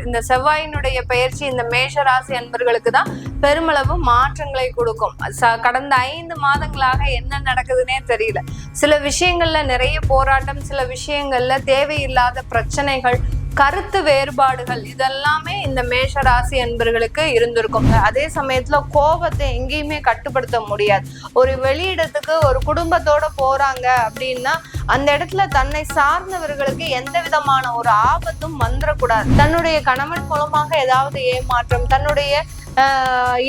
இந்த செவ்வாயினுடைய பயிற்சி இந்த மேஷ ராசி அன்பர்களுக்கு தான் பெருமளவு மாற்றங்களை கொடுக்கும். கடந்த 5 மாதங்களாக என்ன நடக்குதுன்னே தெரியல. சில விஷயங்கள்ல நிறைய போராட்டம், சில விஷயங்கள்ல தேவையில்லாத பிரச்சனைகள், கருத்து வேறுபாடுகள், இதெல்லாமே இந்த மேஷ ராசி அன்பர்களுக்கு இருந்திருக்கும். அதே சமயத்துல கோபத்தை எங்கேயுமே கட்டுப்படுத்த முடியாது. ஒரு வெளியிடத்துக்கு ஒரு குடும்பத்தோட போறாங்க அப்படின்னா அந்த இடத்துல தன்னை சார்ந்தவர்களுக்கு எந்த விதமான ஒரு ஆபத்தும் வந்துடக்கூடாது. தன்னுடைய கணவன் மூலமாக ஏதாவது ஏமாற்றம், தன்னுடைய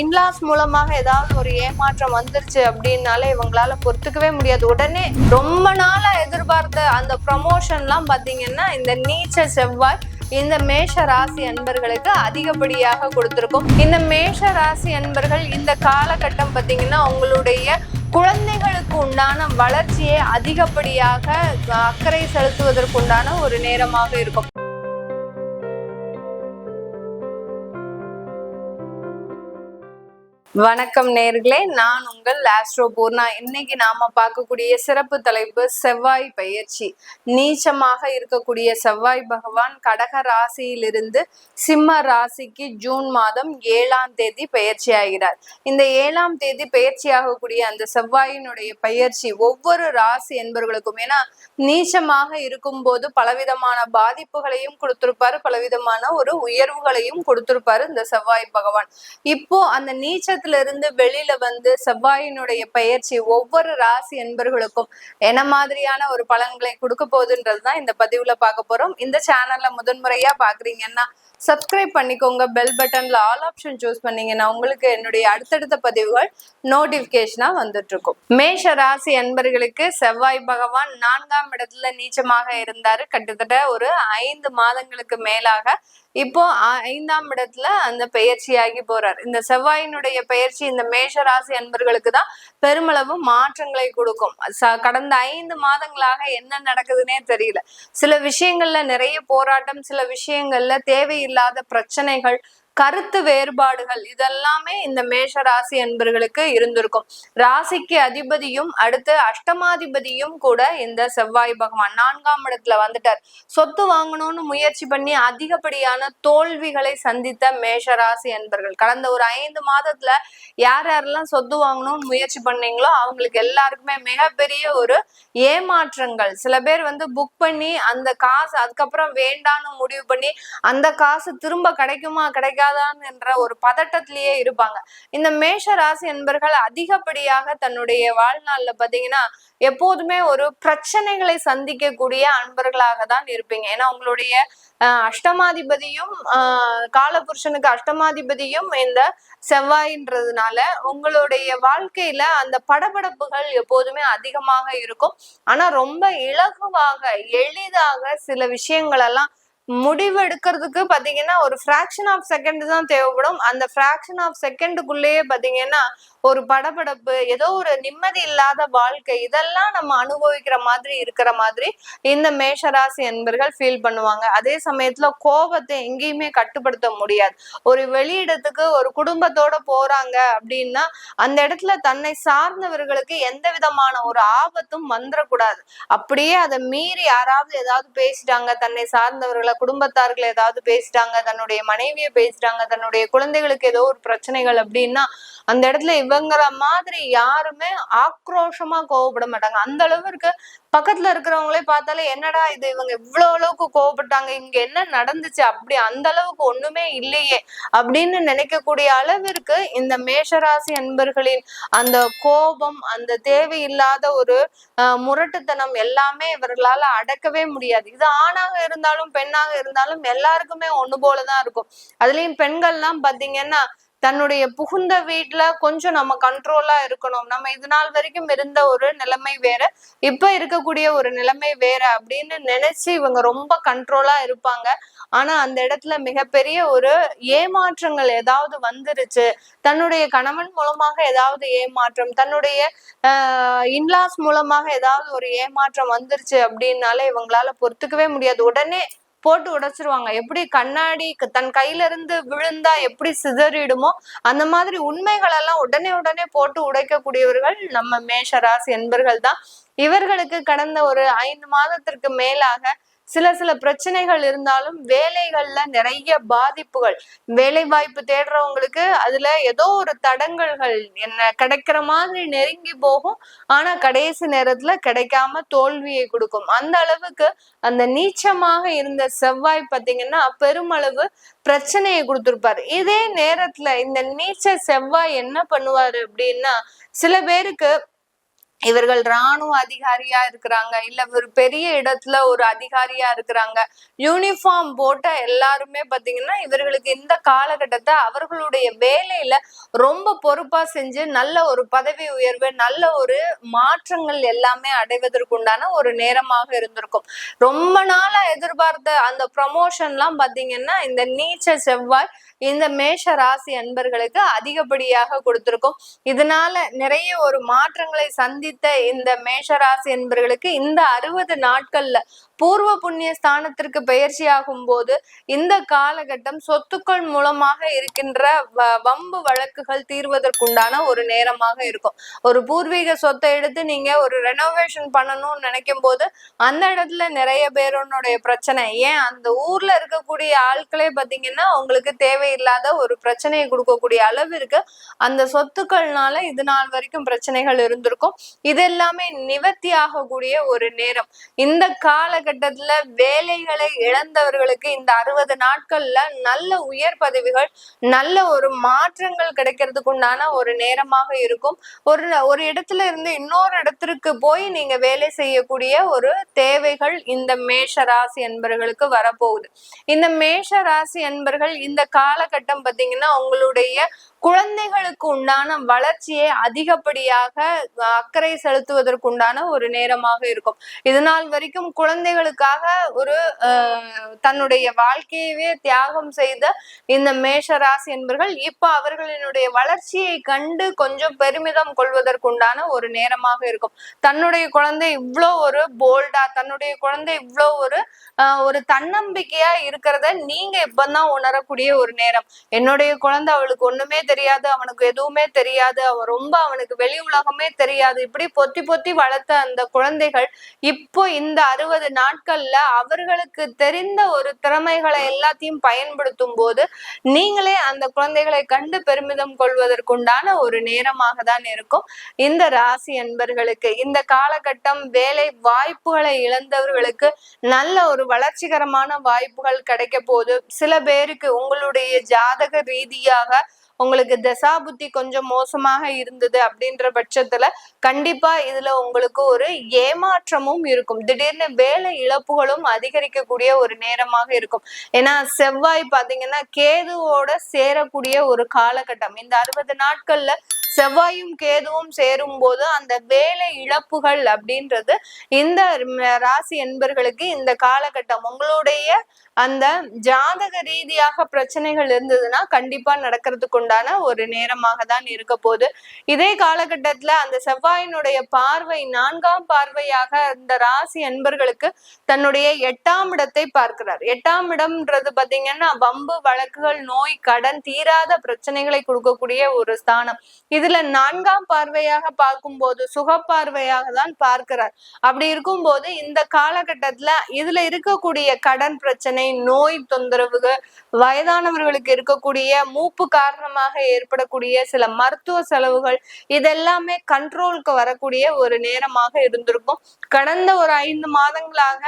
இன்லாஸ் மூலமாக ஏதாவது ஒரு ஏமாற்றம் வந்துருச்சு அப்படின்னாலே இவங்களால பொறுத்துக்கவே முடியாது. உடனே ரொம்ப நாளா எதிர்பார்த்த அந்த ப்ரமோஷன்லாம் பாத்தீங்கன்னா இந்த நீச்ச செவ்வாய் இந்த மேஷ ராசி அன்பர்களுக்கு அதிகப்படியாக கொடுத்திருக்கும். இந்த மேஷ ராசி அன்பர்கள் இந்த காலகட்டம் பாத்தீங்கன்னா உங்களுடைய குழந்தைகளுக்கு உண்டான வளர்ச்சியை அதிகப்படியாக அக்கறை செலுத்துவதற்குண்டான ஒரு நேரமாக இருக்கும். வணக்கம் நேர்களே, நான் உங்கள் ஆஸ்ட்ரோ பூர்ணா. இன்னைக்கு நாம பார்க்கக்கூடிய சிறப்பு தலைப்பு செவ்வாய் பயிற்சி. நீச்சமாக இருக்கக்கூடிய செவ்வாய் பகவான் கடக ராசியிலிருந்து சிம்ம ராசிக்கு ஜூன் மாதம் 7ஆம் தேதி பயிற்சி ஆகிறார். இந்த 7ஆம் தேதி பயிற்சி ஆகக்கூடிய அந்த செவ்வாயினுடைய பயிற்சி ஒவ்வொரு ராசி என்பவர்களுக்கும், ஏன்னா நீச்சமாக இருக்கும் போது பலவிதமான பாதிப்புகளையும் கொடுத்திருப்பாரு, பலவிதமான ஒரு உயர்வுகளையும் கொடுத்திருப்பாரு இந்த செவ்வாய் பகவான். இப்போ அந்த நீச்ச இருந்து வெளியில வந்து செவ்வாயினுடைய பயிற்சி ஒவ்வொரு ராசி என்பர்களுக்கும் என்ன மாதிரியான ஒரு பலன்களை கொடுக்க போகுதுன்றதுதான் இந்த பதிவுல பார்க்க போறோம். இந்த சேனல்ல முதன்முறையா பாக்குறீங்கன்னா சப்ஸ்கிரைப் பண்ணிக்கோங்க. பெல் பட்டன்ல ஆல் ஆப்ஷன் சூஸ் பண்ணீங்கன்னா உங்களுக்கு என்னுடைய அடுத்தடுத்த பதிவுகள் நோட்டிபிகேஷனா வந்துட்டு இருக்கும். மேஷ ராசி அன்பர்களுக்கு செவ்வாய் பகவான் 4ஆம் இடத்துல நீச்சமாக இருந்தாரு கிட்டத்தட்ட ஒரு 5 மாதங்களுக்கு மேலாக. இப்போ 5ஆம் இடத்துல அந்த பயிற்சியாகி போறார். இந்த செவ்வாயினுடைய பயிற்சி இந்த மேஷ ராசி அன்பர்களுக்கு தான் பெருமளவு மாற்றங்களை கொடுக்கும். கடந்த 5 மாதங்களாக என்ன நடக்குதுன்னே தெரியல. சில விஷயங்கள்ல நிறைய போராட்டம், சில விஷயங்கள்ல தேவையில்லாத பிரச்சனைகள், கருத்து வேறுபாடுகள், இதெல்லாமே இந்த மேஷ ராசி அன்பர்களுக்கு இருந்திருக்கும். ராசிக்கு அதிபதியும் அடுத்து அஷ்டமாதிபதியும் கூட இந்த செவ்வாய் பகவான் 4ஆம் இடத்துல வந்துட்டார். சொத்து வாங்கணும்னு முயற்சி பண்ணி அதிகப்படியான தோல்விகளை சந்தித்த மேஷ ராசி அன்பர்கள் கடந்த ஒரு 5 மாதத்துல யாரெல்லாம் சொத்து வாங்கணும்னு முயற்சி பண்ணீங்களோ அவங்களுக்கு எல்லாருக்குமே மிகப்பெரிய ஒரு ஏமாற்றங்கள். சில பேர் வந்து புக் பண்ணி அந்த காசு அதுக்கப்புறம் வேண்டான்னு முடிவு பண்ணி அந்த காசு திரும்ப கிடைக்குமா என்ற ஒரு பதட்டத்திலேயே இருப்பாங்க. இந்த மேஷ ராசி என்பர்கள் அதிகப்படியாக தன்னுடைய வாழ்நாள்ல பாத்தீங்கன்னா எப்போதுமே ஒரு பிரச்சனைகளை சந்திக்கக்கூடிய அன்பர்களாக தான் இருப்பீங்க. ஏன்னா உங்களுடைய அஷ்டமாதிபதியும் காலபுருஷனுக்கு அஷ்டமாதிபதியும் இந்த செவ்வாயின்றதுனால உங்களுடைய வாழ்க்கையில அந்த படபடப்புகள் எப்போதுமே அதிகமாக இருக்கும். ஆனா ரொம்ப இலகுவாக எளிதாக சில விஷயங்கள் எல்லாம் முடிவு எடுக்கிறதுக்கு பாத்தீங்கன்னா ஒரு ஃபிராக்ஷன் ஆஃப் செகண்ட் தான் தேவைப்படும். அந்த ஃபிராக்ஷன் ஆஃப் செகண்டுக்குள்ளேயே பாத்தீங்கன்னா ஒரு படபடப்பு, ஏதோ ஒரு நிம்மதி இல்லாத வாழ்க்கை, இதெல்லாம் நம்ம அனுபவிக்கிற மாதிரி இருக்கிற மாதிரி இந்த மேஷராசி என்பர்கள் ஃபீல் பண்ணுவாங்க. அதே சமயத்துல கோபத்தை எங்கேயுமே கட்டுப்படுத்த முடியாது. ஒரு வெளியிடத்துக்கு ஒரு குடும்பத்தோட போறாங்க அப்படின்னா அந்த இடத்துல தன்னை சார்ந்தவர்களுக்கு எந்த விதமான ஒரு ஆபத்தும் வந்துடக்கூடாது. அப்படியே அதை மீறி யாராவது ஏதாவது பேசிட்டாங்க, தன்னை சார்ந்தவர்களை குடும்பத்தார்கள் ஏதாவது பேசிட்டாங்க, தன்னுடைய மனைவியை பேசிட்டாங்க, தன்னுடைய குழந்தைகளுக்கு ஏதோ ஒரு பிரச்சனைகள் அப்படின்னா அந்த இடத்துல இவங்கிற மாதிரி யாருமே ஆக்ரோஷமா கோவப்பட மாட்டாங்க. அந்த அளவுக்கு பக்கத்துல இருக்கிறவங்களே பார்த்தாலே என்னடா இது இவங்க இவ்வளவு அளவுக்கு கோவப்பட்டாங்க, இங்க என்ன நடந்துச்சு, அப்படி அந்த அளவுக்கு ஒண்ணுமே இல்லையே அப்படின்னு நினைக்கக்கூடிய அளவிற்கு இந்த மேஷராசி அன்பர்களின் அந்த கோபம், அந்த தேவையில்லாத ஒரு முரட்டுத்தனம் எல்லாமே இவர்களால அடக்கவே முடியாது. இது ஆணாக இருந்தாலும் பெண்ணாக இருந்தாலும் எல்லாருக்குமே ஒண்ணு போலதான் இருக்கும். அதுலயும் பெண்கள்லாம் பாத்தீங்கன்னா தன்னுடைய புகுந்த வீட்டுல கொஞ்சம் நம்ம கண்ட்ரோலா இருக்கணும், நம்ம இது நாள் வரைக்கும் இருந்த ஒரு நிலைமை வேற, இப்ப இருக்கக்கூடிய ஒரு நிலைமை வேற அப்படின்னு நினைச்சு இவங்க ரொம்ப கண்ட்ரோலா இருப்பாங்க. ஆனா அந்த இடத்துல மிகப்பெரிய ஒரு ஏமாற்றங்கள் ஏதாவது வந்துருச்சு, தன்னுடைய கணவன் மூலமாக ஏதாவது ஏமாற்றம், தன்னுடைய இன்லாஸ் மூலமாக ஏதாவது ஒரு ஏமாற்றம் வந்துருச்சு அப்படின்னாலே இவங்களால பொறுத்துக்கவே முடியாது. உடனே போட்டு உடைச்சிருவாங்க. எப்படி கண்ணாடி தன் கையில இருந்து விழுந்தா எப்படி சிதறிடுமோ அந்த மாதிரி உண்மைகள் எல்லாம் உடனே போட்டு உடைக்கக்கூடியவர்கள் நம்ம மேஷ ராசி என்பர்கள் தான். இவர்களுக்கு கடந்த ஒரு 5 மாதத்திற்கு மேலாக சில சில பிரச்சனைகள் இருந்தாலும் வேலைகள்ல நிறைய பாதிப்புகள், வேலை வாய்ப்பு தேடுறவங்களுக்கு அதுல ஏதோ ஒரு தடங்கல்கள் என்ன கிடைக்கிற மாதிரி நெருங்கி போகும். ஆனா கடைசி நேரத்துல கிடைக்காம தோல்வியை கொடுக்கும். அந்த அளவுக்கு அந்த நீச்சமாக இருந்த செவ்வாய் பாத்தீங்கன்னா பெருமளவு பிரச்சனையை கொடுத்திருப்பாரு. இதே நேரத்துல இந்த நீச்ச செவ்வாய் என்ன பண்ணுவாரு அப்படின்னா, சில பேருக்கு இவர்கள் ராணுவ அதிகாரியா இருக்கிறாங்க, இல்ல ஒரு பெரிய இடத்துல ஒரு அதிகாரியா இருக்கிறாங்க, யூனிஃபார்ம் போட்ட எல்லாருமே பாத்தீங்கன்னா இவர்களுக்கு இந்த காலகட்டத்தை அவர்களுடைய வேலையில ரொம்ப பொறுப்பா செஞ்சு நல்ல ஒரு பதவி உயர்வு, நல்ல ஒரு மாற்றங்கள் எல்லாமே அடைவதற்குண்டான ஒரு நேரமாக இருந்திருக்கும். ரொம்ப நாளா எதிர்பார்த்த அந்த ப்ரமோஷன் எல்லாம் பாத்தீங்கன்னா இந்த நீச்ச செவ்வாய் இந்த மேஷ ராசி அன்பர்களுக்கு அதிகப்படியாக கொடுத்திருக்கும். இதனால நிறைய ஒரு மாற்றங்களை சந்தித்த இந்த மேஷ ராசி அன்பர்களுக்கு இந்த 60 நாட்கள்ல பூர்வ புண்ணிய ஸ்தானத்திற்கு பயிற்சி ஆகும் போது இந்த காலகட்டம் சொத்துக்கள் மூலமாக இருக்கின்ற வம்பு வழக்குகள் தீர்வதற்குண்டான ஒரு நேரமாக இருக்கும். ஒரு பூர்வீக சொத்தை எடுத்து நீங்க ஒரு ரெனோவேஷன் பண்ணணும்னு நினைக்கும் போது அந்த இடத்துல நிறைய பேருடைய பிரச்சனை, ஏன் அந்த ஊர்ல இருக்கக்கூடிய ஆட்களே பாத்தீங்கன்னா உங்களுக்கு தேவையில்லாத ஒரு பிரச்சனையை கொடுக்கக்கூடிய அளவிற்கு அந்த சொத்துக்கள்னால இது நாள் வரைக்கும் பிரச்சனைகள் இருந்திருக்கும். இது எல்லாமே நிவர்த்தி ஆகக்கூடிய ஒரு நேரம். இந்த காலகட்டத்துல வேலைகளை இழந்தவர்களுக்கு இந்த 60 நாட்கள்ல நல்ல உயர் பதவிகள், நல்ல ஒரு மாற்றங்கள் கிடைக்கிறதுக்கு உண்டான ஒரு நேரமாக இருக்கும். ஒரு இடத்துல இருந்து இன்னொரு இடத்திற்கு போய் நீங்க வேலை செய்யக்கூடிய ஒரு தேவைகள் இந்த மேஷ ராசி என்பர்களுக்கு வரப்போகுது. இந்த மேஷ ராசி என்பர்கள் இந்த காலகட்டம் பாத்தீங்கன்னா உங்களுடைய குழந்தைகளுக்கு உண்டான வளர்ச்சியை அதிகப்படியாக அக்கறை செலுத்துவதற்குண்டான ஒரு நேரமாக இருக்கும். இது நாள் வரைக்கும் குழந்தைகளுக்காக ஒரு தன்னுடைய வாழ்க்கையவே தியாகம் செய்த இந்த மேஷ ராசி என்பர்கள் இப்ப அவர்களினுடைய வளர்ச்சியை கண்டு கொஞ்சம் பெருமிதம் கொள்வதற்குண்டான ஒரு நேரமாக இருக்கும். தன்னுடைய குழந்தை இவ்வளோ ஒரு போல்டா, தன்னுடைய குழந்தை இவ்வளோ ஒரு தன்னம்பிக்கையா இருக்கிறத நீங்க இப்பதான் உணரக்கூடிய ஒரு நேரம். என்னுடைய குழந்தை அவளுக்கு ஒண்ணுமே தெரியாது, அவனுக்கு எதுவுமே தெரியாது, அவனுக்கு வெளி உலகமே தெரியாது, இப்படி பொத்தி பொத்தி வளர்த்த அந்த குழந்தைகள் இப்போ இந்த 60 நாட்கள்ல அவர்களுக்கு தெரிந்த ஒரு திறமைகளை எல்லாத்தையும் பயன்படுத்தும் போது நீங்களே அந்த குழந்தைகளை கண்டு பெருமிதம் கொள்வதற்குண்டான ஒரு நேரமாக தான் இருக்கும். இந்த ராசி அன்பர்களுக்கு இந்த காலகட்டம் வேலை வாய்ப்புகளை இழந்தவர்களுக்கு நல்ல ஒரு வளர்ச்சிகரமான வாய்ப்புகள் கிடைக்க போது. சில பேருக்கு உங்களுடைய ஜாதக ரீதியாக உங்களுக்கு தசாபுத்தி கொஞ்சம் மோசமாக இருந்தது அப்படின்ற பட்சத்துல கண்டிப்பா இதுல உங்களுக்கு ஒரு ஏமாற்றமும் இருக்கும். திடீர்னு வேலை இழப்புகளும் அதிகரிக்கக்கூடிய ஒரு நேரமாக இருக்கும். ஏன்னா செவ்வாய் பாத்தீங்கன்னா கேதுவோட சேரக்கூடிய ஒரு காலகட்டம். இந்த 60 நாட்கள்ல செவ்வாயும் கேதுவும் சேரும் போது அந்த வேலை இழப்புகள் அப்படின்றது இந்த ராசி என்பர்களுக்கு இந்த காலகட்டம் உங்களுடைய அந்த ஜாதக ரீதியாக பிரச்சனைகள் இருந்ததுன்னா கண்டிப்பா நடக்கிறதுக்கு உண்டான ஒரு நேரமாக தான் இருக்க போகுது. இதே காலகட்டத்துல அந்த செவ்வாயினுடைய பார்வை 4ஆம் பார்வையாக இந்த ராசி அன்பர்களுக்கு தன்னுடைய 8ஆம் இடத்தை பார்க்கிறார். 8ஆம் இடம்ன்றது பாத்தீங்கன்னா வம்பு வழக்குகள், நோய், கடன், தீராத பிரச்சனைகளை கொடுக்கக்கூடிய ஒரு ஸ்தானம். இதுல 4ஆம் பார்வையாக பார்க்கும் போது சுக பார்வையாக தான் பார்க்கிறார். அப்படி இருக்கும் போது இந்த காலகட்டத்துல இதுல இருக்கக்கூடிய கடன் பிரச்சனை, நோய் தொந்தரவுகள், வயதானவர்களுக்கு இருக்கக்கூடிய மூப்பு காரணமாக ஏற்படக்கூடிய சில மருத்துவ செலவுகள், இதெல்லாமே கண்ட்ரோலுக்கு வரக்கூடிய ஒரு நேரமாக இருந்திருக்கும். கடந்த ஒரு 5 மாதங்களாக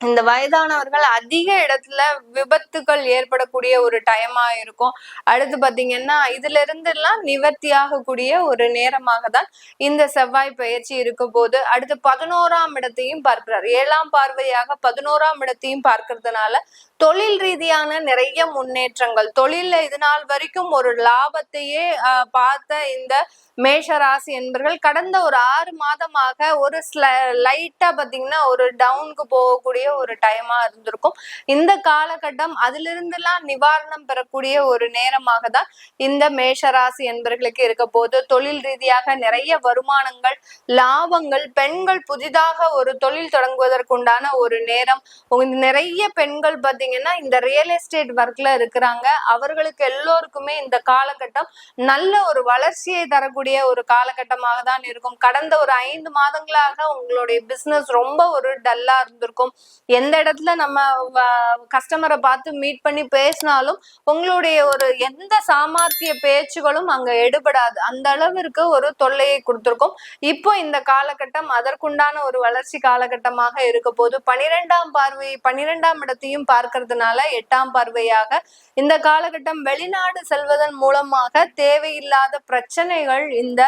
இந்த வயதானவர்கள் அதிக இடத்துல விபத்துகள் ஏற்படக்கூடிய ஒரு டைமா இருக்கும். அடுத்து பாத்தீங்கன்னா இதுல இருந்து எல்லாம் நிவர்த்தி ஆகக்கூடிய ஒரு நேரமாக தான் இந்த செவ்வாய் பயிற்சி இருக்க போது. அடுத்து 11ஆம் இடத்தையும் பார்க்கிறார். 7ஆம் பார்வையாக 11ஆம் இடத்தையும் பார்க்கறதுனால தொழில் ரீதியான நிறைய முன்னேற்றங்கள், தொழில்ல இது நாள் வரைக்கும் ஒரு லாபத்தையே பார்த்த இந்த மேஷ ராசி என்பர்கள் கடந்த ஒரு 6 மாதமாக ஒரு லைட்டா பாத்தீங்கன்னா ஒரு டவுனுக்கு போகக்கூடிய ஒரு டைமா இருந்திருக்கும். இந்த காலகட்டம் அதிலிருந்து எல்லாம் நிவாரணம் பெறக்கூடிய ஒரு நேரமாக தான் இந்த மேஷராசி என்பர்களுக்கு இருக்க போது. தொழில் ரீதியாக நிறைய வருமானங்கள், லாபங்கள், பெண்கள் புதிதாக ஒரு தொழில் தொடங்குவதற்குண்டான ஒரு நேரம். நிறைய பெண்கள் பாத்தீங்கன்னா இந்த ரியல் எஸ்டேட் ஒர்க்ல இருக்கிறாங்க. அவர்களுக்கு எல்லோருக்குமே இந்த காலகட்டம் நல்ல ஒரு வளர்ச்சியை தரக்கூடிய ஒரு காலகட்டமாக தான் இருக்கும். கடந்த ஒரு 5 மாதங்களாக உங்களுடைய பிசினஸ் ரொம்ப ஒரு டல்லா இருந்திருக்கும். எந்த இடத்துல நம்ம கஸ்டமரை பார்த்து மீட் பண்ணி பேசினாலும் உங்களுடைய ஒரு எந்த சாமர்த்திய பேச்சுகளும் அங்க எடுபடாது. அந்த அளவிற்கு ஒரு தொல்லையை கொடுத்திருக்கும். இப்போ இந்த காலகட்டம் அதற்குண்டான ஒரு வளர்ச்சி காலகட்டமாக இருக்க போது 12ஆம் இடத்தையும் பார்க்கறதுனால 8ஆம் பார்வையாக இந்த காலகட்டம் வெளிநாடு செல்வதன் மூலமாக தேவையில்லாத பிரச்சனைகள் இந்த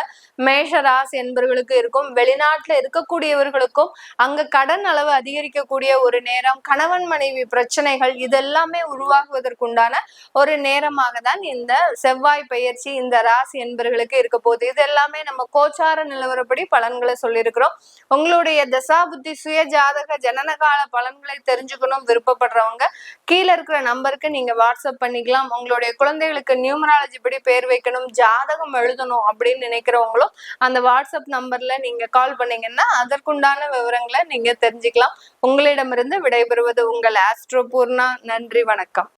மேஷ ராசி என்பவர்களுக்கு இருக்கும். வெளிநாட்டுல இருக்கக்கூடியவர்களுக்கும் அங்க கடன் அளவு அதிகரிக்கக்கூடிய ஒரு நேரம், கணவன் மனைவி பிரச்சனைகள் இதெல்லாமே உருவாகுவதற்குண்டான ஒரு நேரமாக தான் இந்த செவ்வாய் பெயர்ச்சி இந்த ராசி என்பவர்களுக்கு இருக்க போகுது. இது எல்லாமே நம்ம கோச்சார நிலவரப்படி பலன்களை சொல்லியிருக்கிறோம். உங்களுடைய தசா புத்தி சுய ஜாதக ஜனனகால பலன்களை தெரிஞ்சுக்கணும் விருப்பப்படுறவங்க கீழே இருக்கிற நம்பருக்கு நீங்க வாட்ஸ்அப் பண்ணிக்கலாம். உங்களுடைய குழந்தைகளுக்கு நியூமராலஜி படி பேர் வைக்கணும், ஜாதகம் எழுதணும் அப்படின்னு நினைக்கிறவங்களும் அந்த வாட்ஸ்அப் நம்பர்ல நீங்க கால் பண்ணீங்கன்னா அதற்குண்டான விவரங்களை நீங்க தெரிஞ்சுக்கலாம். உங்களிடமிருந்து விடைபெறுவது உங்கள் ஆஸ்ட்ரோ பூர்ணா. நன்றி, வணக்கம்.